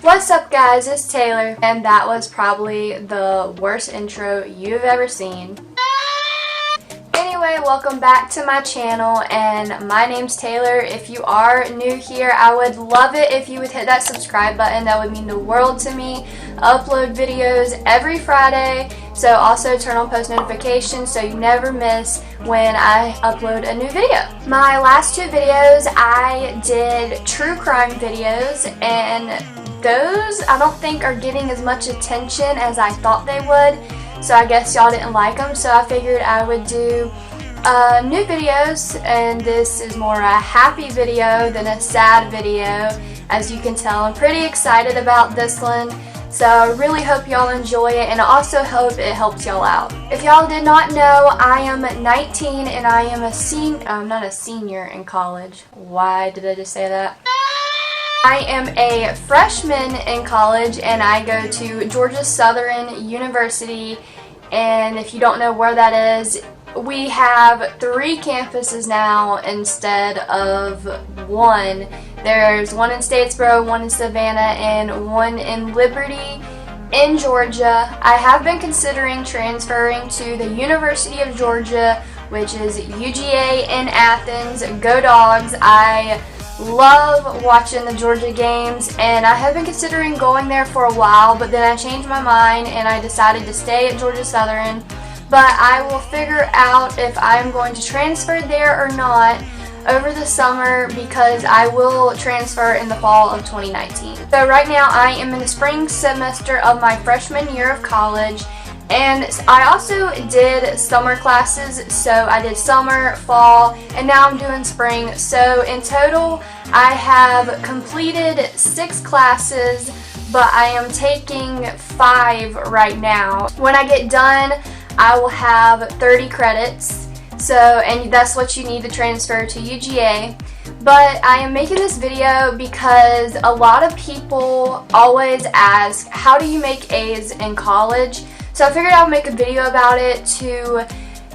What's up guys, it's Taylor, and that was probably the worst intro you've ever seen. Anyway, welcome back to my channel, and my name's Taylor. If you are new here, I would love it if you would hit that subscribe button. That would mean the world to me. I upload videos every Friday, so also turn on post notifications so you never miss when I upload a new video. My last two videos, I did true crime videos, and those I don't think are getting as much attention as I thought they would, so I guess y'all didn't like them, so I figured I would do new videos, and this is more a happy video than a sad video. As you can tell, I'm pretty excited about this one, so I really hope y'all enjoy it, and I also hope it helps y'all out. If y'all did not know, I am 19 and I am I'm not a senior in college. Why did I just say that? I am a freshman in college, and I go to Georgia Southern University, and if you don't know where that is, we have 3 campuses now instead of 1. There's one in Statesboro, one in Savannah, and one in Liberty in Georgia. I have been considering transferring to the University of Georgia, which is UGA in Athens. Go Dogs! I love watching the Georgia games, and I have been considering going there for a while, but then I changed my mind and I decided to stay at Georgia Southern. But I will figure out if I'm going to transfer there or not over the summer, because I will transfer in the fall of 2019. So right now I am in the spring semester of my freshman year of college, and I also did summer classes, so I did summer, fall, and now I'm doing spring. So in total, I have completed 6 classes, but I am taking 5 right now. When I get done, I will have 30 credits, and that's what you need to transfer to UGA. But I am making this video because a lot of people always ask, how do you make A's in college? So I figured I would make a video about it to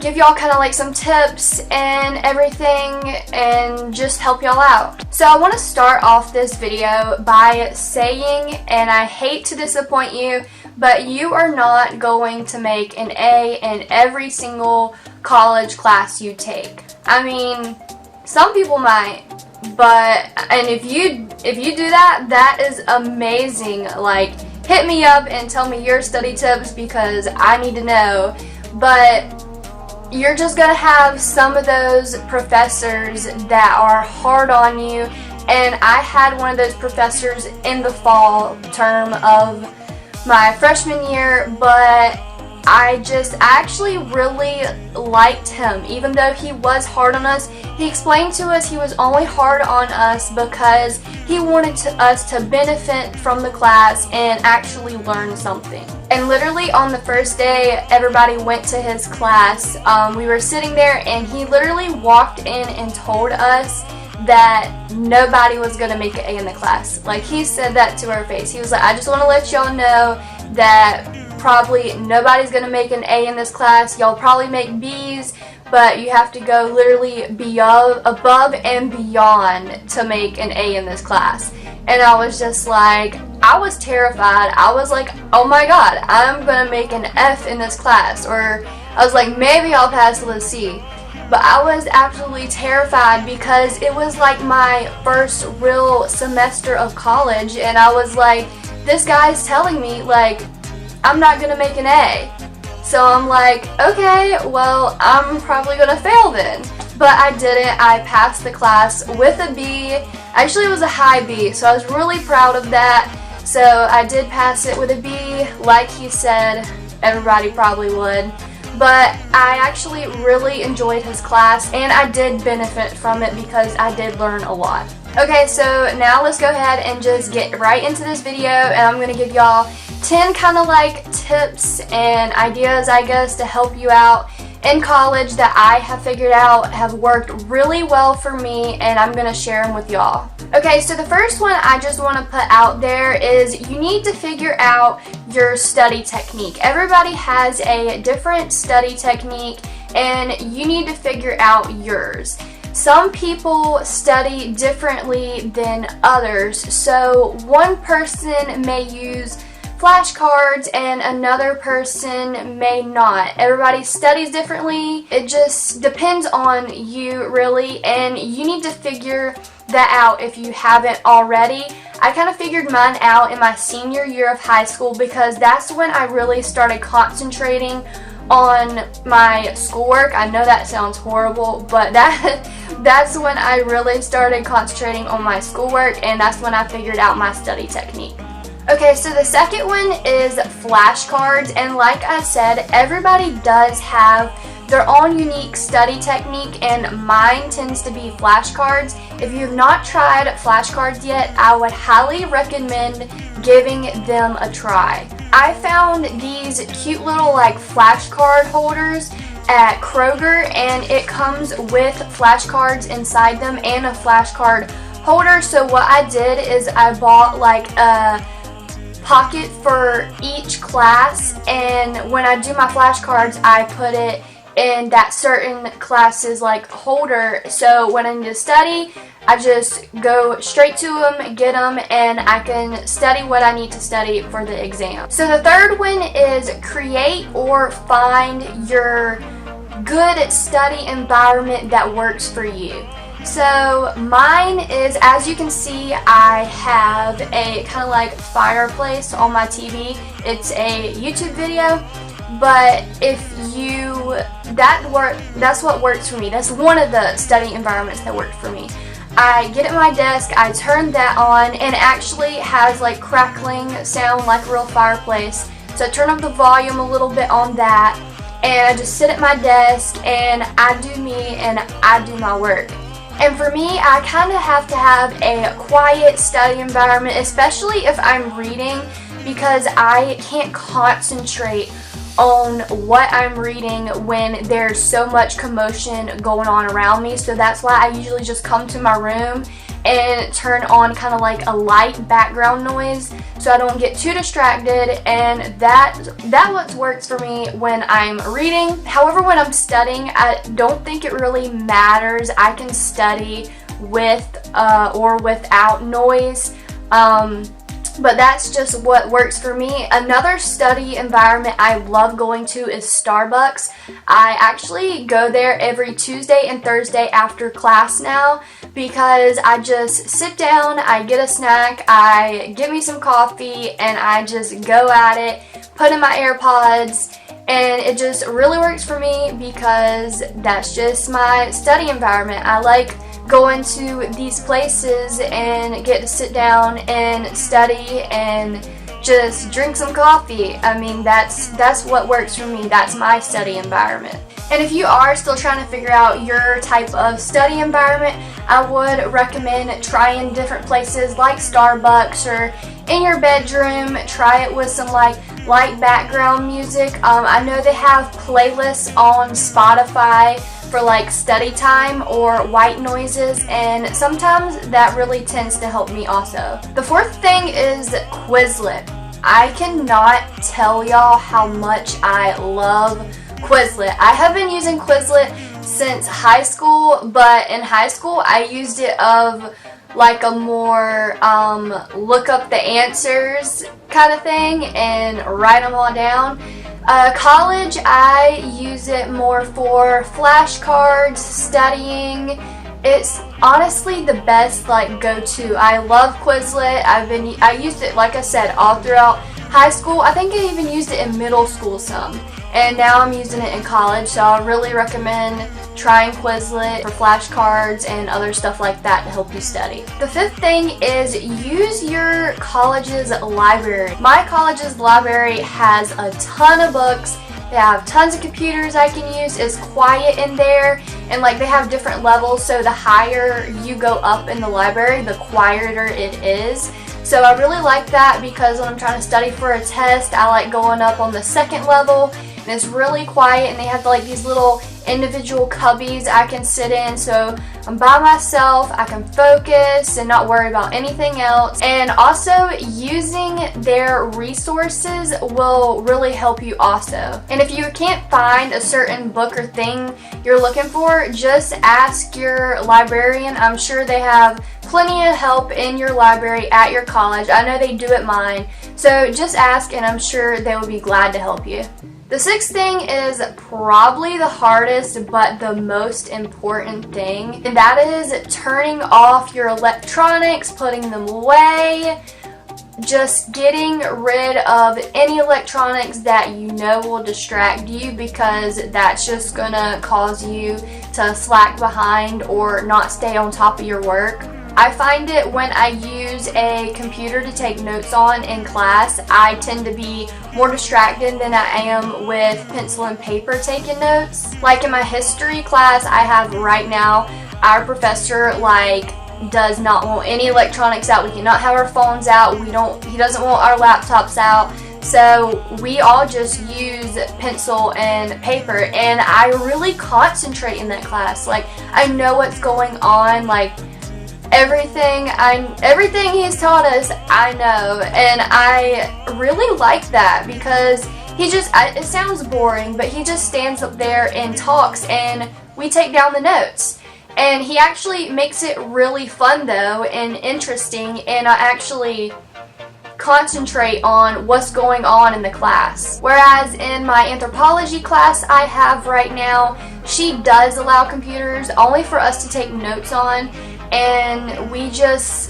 give y'all kind of like some tips and everything, and just help y'all out. So I want to start off this video by saying, and I hate to disappoint you, but you are not going to make an A in every single college class you take. I mean, some people might, and if you do that, that is amazing. Like, hit me up and tell me your study tips, because I need to know. But you're just gonna have some of those professors that are hard on you, and I had one of those professors in the fall term of my freshman year, but I actually really liked him. Even though he was hard on us, he explained to us he was only hard on us because he wanted us to benefit from the class and actually learn something. And literally on the first day, everybody went to his class. We were sitting there, and he literally walked in and told us that nobody was going to make an A in the class. Like, he said that to our face. He was like, I just want to let y'all know that probably nobody's going to make an A in this class. Y'all probably make B's, but you have to go literally above and beyond to make an A in this class. And I was just like, I was terrified. I was like, oh my god, I'm going to make an F in this class. Or I was like, maybe I'll pass with a C. But I was absolutely terrified because it was like my first real semester of college, and I was like, this guy's telling me, like, I'm not going to make an A. So I'm like, okay, well, I'm probably going to fail then. But I didn't. I passed the class with a B. Actually, it was a high B, so I was really proud of that. So I did pass it with a B, like he said everybody probably would. But I actually really enjoyed his class, and I did benefit from it because I did learn a lot. Okay, so now let's go ahead and just get right into this video, and I'm going to give y'all 10 kind of like tips and ideas, I guess, to help you out in college that I have figured out have worked really well for me, and I'm going to share them with y'all. Okay, so the first one I just want to put out there is you need to figure out your study technique. Everybody has a different study technique, and you need to figure out yours. some people study differently than others. So one person may use flashcards and another person may not. Everybody studies differently. It just depends on you, really, and you need to figure that out if you haven't already. I kind of figured mine out in my senior year of high school because that's when I really started concentrating on my schoolwork. I know that sounds horrible, but that's when I really started concentrating on my schoolwork, and that's when I figured out my study technique. Okay, so the second one is flashcards, and like I said, everybody does have their own unique study technique, and mine tends to be flashcards. If you've not tried flashcards yet, I would highly recommend giving them a try. I found these cute little like flashcard holders at Kroger, and it comes with flashcards inside them and a flashcard holder. So what I did is I bought like a pocket for each class, and when I do my flashcards I put it in that certain class's like holder, so when I need to study I just go straight to them, get them, and I can study what I need to study for the exam. So the third one is create or find your good study environment that works for you. So mine is, as you can see, I have a kind of like fireplace on my TV. It's a YouTube video, but that's what works for me. That's one of the study environments that worked for me. I get at my desk, I turn that on, and it actually has like crackling sound like a real fireplace. So I turn up the volume a little bit on that, and I just sit at my desk and I do me and I do my work. And for me, I kind of have to have a quiet study environment, especially if I'm reading, because I can't concentrate on what I'm reading when there's so much commotion going on around me. So that's why I usually just come to my room and turn on kind of like a light background noise so I don't get too distracted, and that what works for me when I'm reading. However, when I'm studying, I don't think it really matters. I can study with or without noise. But that's just what works for me. Another study environment I love going to is Starbucks. I actually go there every Tuesday and Thursday after class now, because I just sit down, I get a snack, I get me some coffee, and I just go at it, put in my AirPods, and it just really works for me because that's just my study environment. I like going to these places and get to sit down and study and just drink some coffee. I mean, that's what works for me. That's my study environment. And if you are still trying to figure out your type of study environment, I would recommend trying different places like Starbucks, or in your bedroom, try it with some like light background music. I know they have playlists on Spotify for like study time or white noises, and sometimes that really tends to help me also. The fourth thing is Quizlet. I cannot tell y'all how much I love Quizlet. I have been using Quizlet since high school, but in high school I used it of like a more look up the answers kind of thing and write them all down. College, I use it more for flashcards, studying. It's honestly the best like go-to. I love Quizlet. I used it, like I said, all throughout high school. I think I even used it in middle school some, and now I'm using it in college, so I really recommend trying Quizlet for flashcards and other stuff like that to help you study. The fifth thing is use your college's library. My college's library has a ton of books. They have tons of computers I can use. It's quiet in there, and like they have different levels, so the higher you go up in the library, the quieter it is. So I really like that, because when I'm trying to study for a test, I like going up on the second level, and it's really quiet, and they have like these little individual cubbies I can sit in, so I'm by myself, I can focus and not worry about anything else. And also using their resources will really help you also. And if you can't find a certain book or thing you're looking for, just ask your librarian. I'm sure they have plenty of help in your library at your college. I know they do at mine. So just ask and I'm sure they will be glad to help you. The sixth thing is probably the hardest but the most important thing, and that is turning off your electronics, putting them away, just getting rid of any electronics that you know will distract you, because that's just gonna cause you to slack behind or not stay on top of your work. I find it when I use a computer to take notes on in class, I tend to be more distracted than I am with pencil and paper taking notes. Like in my history class I have right now, our professor does not want any electronics out. We cannot have our phones out. He doesn't want our laptops out. So we all just use pencil and paper, and I really concentrate in that class. I know what's going on, everything he's taught us, I know, and I really like that because it sounds boring, but he just stands up there and talks and we take down the notes. And he actually makes it really fun though and interesting, and I actually concentrate on what's going on in the class. Whereas in my anthropology class I have right now, she does allow computers only for us to take notes on. And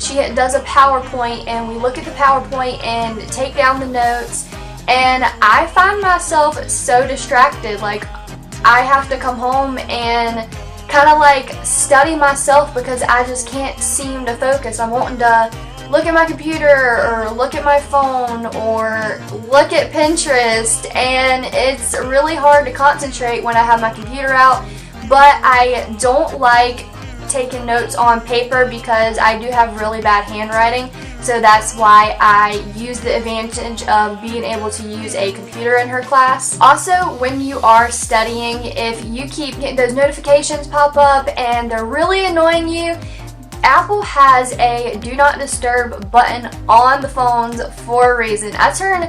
she does a PowerPoint and we look at the PowerPoint and take down the notes, and I find myself so distracted. I have to come home and kind of study myself because I just can't seem to focus. I'm wanting to look at my computer or look at my phone or look at Pinterest, and it's really hard to concentrate when I have my computer out. But I don't like taking notes on paper because I do have really bad handwriting, so that's why I use the advantage of being able to use a computer in her class. Also, when you are studying, if you keep getting those notifications pop up and they're really annoying you, Apple has a do not disturb button on the phones for a reason. I turn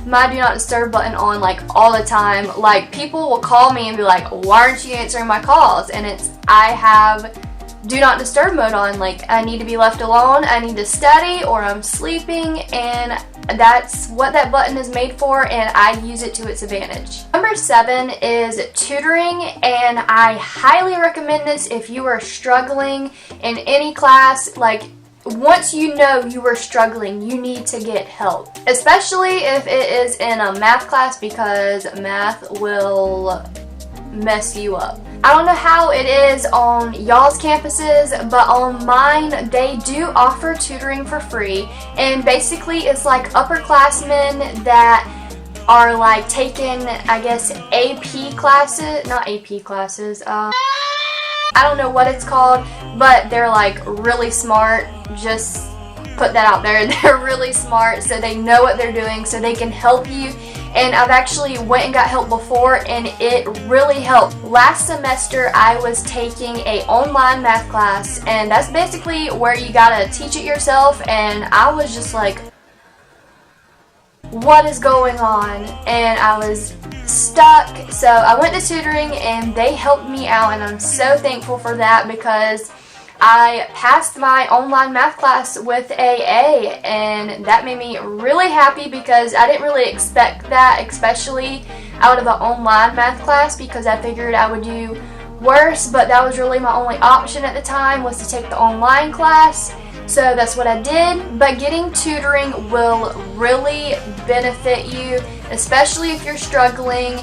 my do not disturb button on all the time. People will call me and be like, why aren't you answering my calls? And I have do not disturb mode on. I need to be left alone, I need to study, or I'm sleeping, and that's what that button is made for, and I use it to its advantage. Number 7 is tutoring, and I highly recommend this if you are struggling in any class. Once you know you are struggling, you need to get help, especially if it is in a math class, because math will mess you up. I don't know how it is on y'all's campuses, but on mine they do offer tutoring for free, and basically it's upperclassmen that are taking, I guess, AP classes, not AP classes, I don't know what it's called, but they're really smart. Just put that out there. They're really smart, so they know what they're doing, so they can help you. And I've actually went and got help before, and it really helped. Last semester I was taking a online math class, and that's basically where you gotta teach it yourself, and I was just what is going on? And I was stuck, so I went to tutoring and they helped me out, and I'm so thankful for that because I passed my online math class with AA, and that made me really happy because I didn't really expect that, especially out of an online math class, because I figured I would do worse, but that was really my only option at the time, was to take the online class. So that's what I did. But getting tutoring will really benefit you, especially if you're struggling.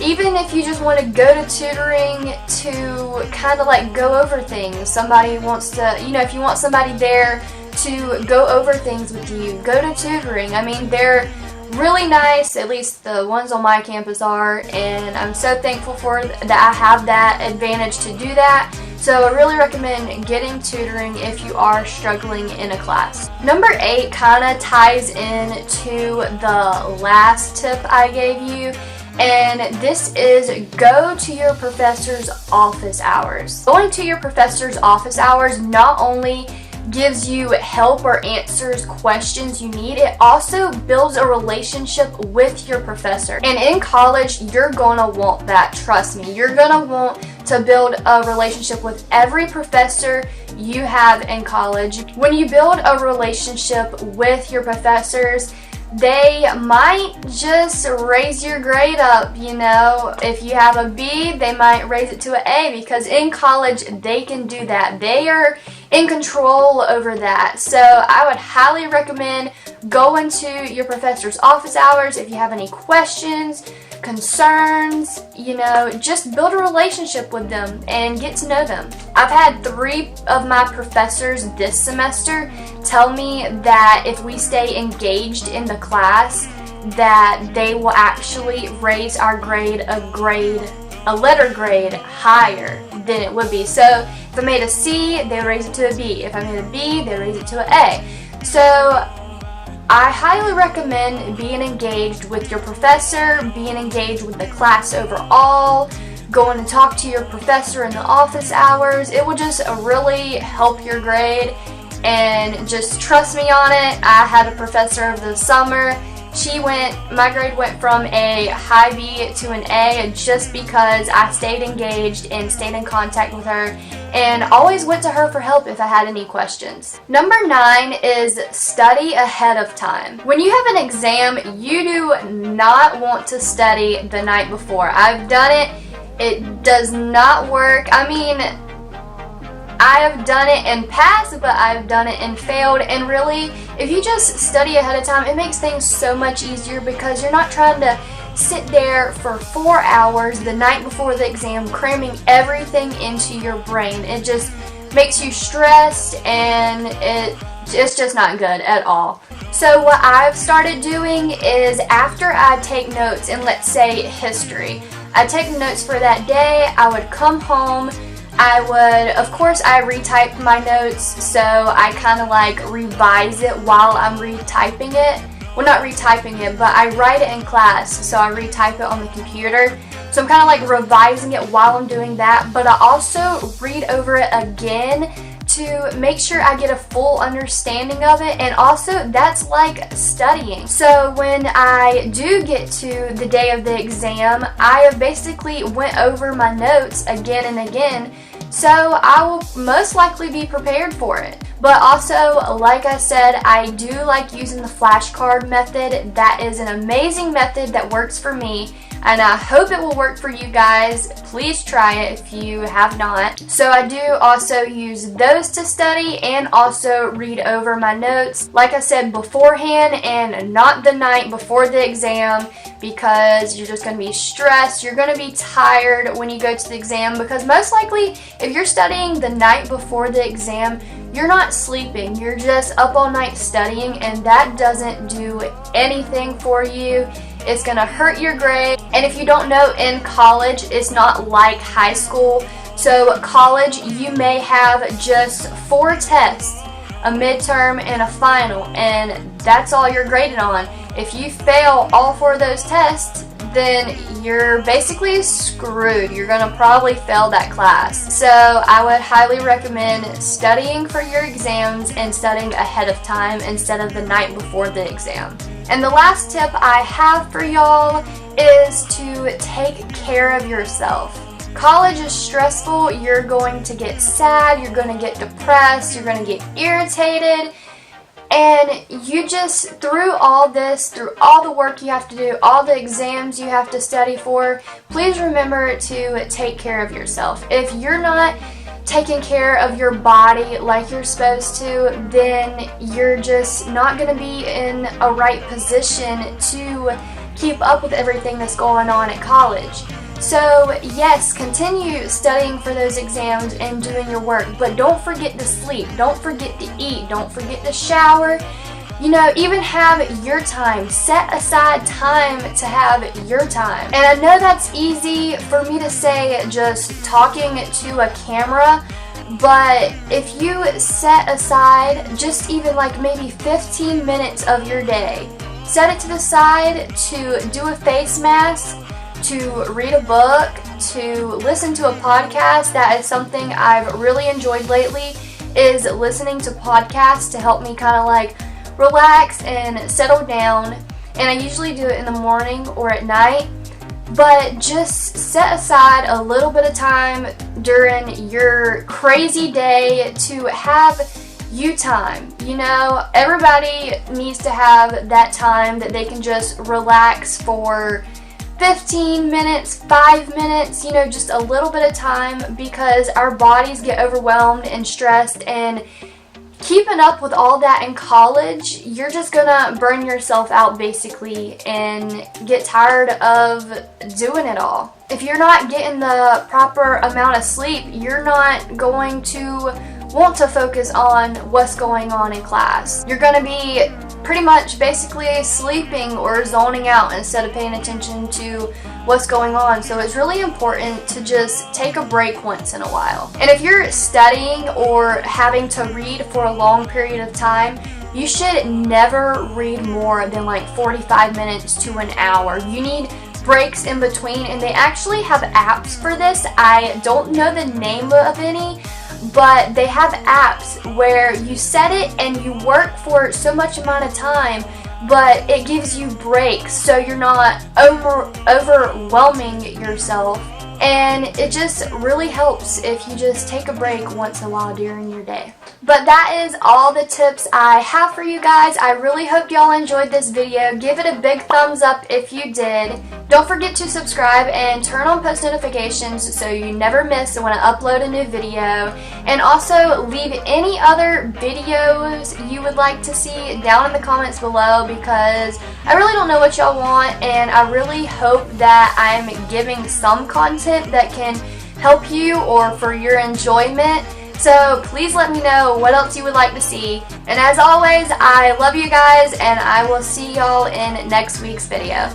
Even if you just want to go to tutoring to kind of go over things. Somebody wants to, if you want somebody there to go over things with you, go to tutoring. I mean, they're really nice, at least the ones on my campus are, and I'm so thankful for that I have that advantage to do that. So I really recommend getting tutoring if you are struggling in a class. Number 8 kind of ties in to the last tip I gave you, and this is go to your professor's office hours. Going to your professor's office hours not only gives you help or answers questions you need, it also builds a relationship with your professor. And in college, you're gonna want that, trust me. You're gonna want to build a relationship with every professor you have in college. When you build a relationship with your professors, they might just raise your grade up, you know. If you have a B, they might raise it to an A, because in college they can do that. They are in control over that. So I would highly recommend going to your professor's office hours if you have any questions, concerns, you know, just build a relationship with them and get to know them. I've had 3 of my professors this semester tell me that if we stay engaged in the class, that they will actually raise our grade a letter grade higher than it would be. So if I made a C, they raise it to a B. If I made a B, they raise it to an A. So I highly recommend being engaged with your professor, being engaged with the class overall, going to talk to your professor in the office hours. It will just really help your grade, and just trust me on it. I had a professor over the summer. My grade went from a high B to an A just because I stayed engaged and stayed in contact with her and always went to her for help if I had any questions. Number 9 is study ahead of time. When you have an exam, you do not want to study the night before. I've done it. It does not work. I mean, I have done it and passed, but I've done it and failed. And really, if you just study ahead of time, it makes things so much easier, because you're not trying to sit there for 4 hours the night before the exam cramming everything into your brain. It just makes you stressed, and it's just not good at all. So what I've started doing is, after I take notes in, let's say, history, I take notes for that day. I would come home. Of course, I retype my notes, so I kind of like revise it while I'm retyping it. Well, not retyping it, but I write it in class, so I retype it on the computer. So I'm kind of like revising it while I'm doing that, but I also read over it again to make sure I get a full understanding of it, and also that's like studying. So when I do get to the day of the exam, I have basically went over my notes again and again, so I will most likely be prepared for it. But also, like I said, I do like using the flashcard method. That is an amazing method that works for me, and I hope it will work for you guys. Please try it if you have not. So I do also use those to study and also read over my notes, like I said, beforehand and not the night before the exam, because you're just going to be stressed. You're going to be tired when you go to the exam, because most likely if you're studying the night before the exam, you're not sleeping. You're just up all night studying, and that doesn't do anything for you. It's going to hurt your grade. And if you don't know, in college, it's not like high school. So college, you may have just 4 tests, a midterm and a final, and that's all you're graded on. If you fail all 4 of those tests, then you're basically screwed. You're going to probably fail that class. So I would highly recommend studying for your exams and studying ahead of time instead of the night before the exam. And the last tip I have for y'all is to take care of yourself. College is stressful. You're going to get sad. You're going to get depressed. You're going to get irritated. And you just, through all this, through all the work you have to do, all the exams you have to study for, please remember to take care of yourself. If you're not taking care of your body like you're supposed to, then you're just not going to be in a right position to keep up with everything that's going on at college. So yes, continue studying for those exams and doing your work, but don't forget to sleep, don't forget to eat, don't forget to shower. You know, even have your time. Set aside time to have your time. And I know that's easy for me to say just talking to a camera, but if you set aside just even like maybe 15 minutes of your day, set it to the side to do a face mask, to read a book, to listen to a podcast. That is something I've really enjoyed lately, is listening to podcasts to help me kind of like relax and settle down. And I usually do it in the morning or at night. But just set aside a little bit of time during your crazy day to have you time. You know, everybody needs to have that time that they can just relax for 15 minutes, 5 minutes, you know, just a little bit of time, because our bodies get overwhelmed and stressed, and keeping up with all that in college, you're just gonna burn yourself out basically and get tired of doing it all. If you're not getting the proper amount of sleep, you're not going to want to focus on what's going on in class. You're gonna be pretty much basically sleeping or zoning out instead of paying attention to what's going on. So it's really important to just take a break once in a while. And if you're studying or having to read for a long period of time, you should never read more than like 45 minutes to an hour. You need breaks in between, and they actually have apps for this. I don't know the name of any, but they have apps where you set it and you work for so much amount of time, but it gives you breaks so you're not overwhelming yourself. And it just really helps if you just take a break once in a while during your day. But that is all the tips I have for you guys. I really hope y'all enjoyed this video. Give it a big thumbs up if you did. Don't forget to subscribe and turn on post notifications so you never miss when I upload a new video. And also leave any other videos you would like to see down in the comments below, because I really don't know what y'all want, and I really hope that I'm giving some content that can help you or for your enjoyment. So please let me know what else you would like to see. And as always, I love you guys, and I will see y'all in next week's video.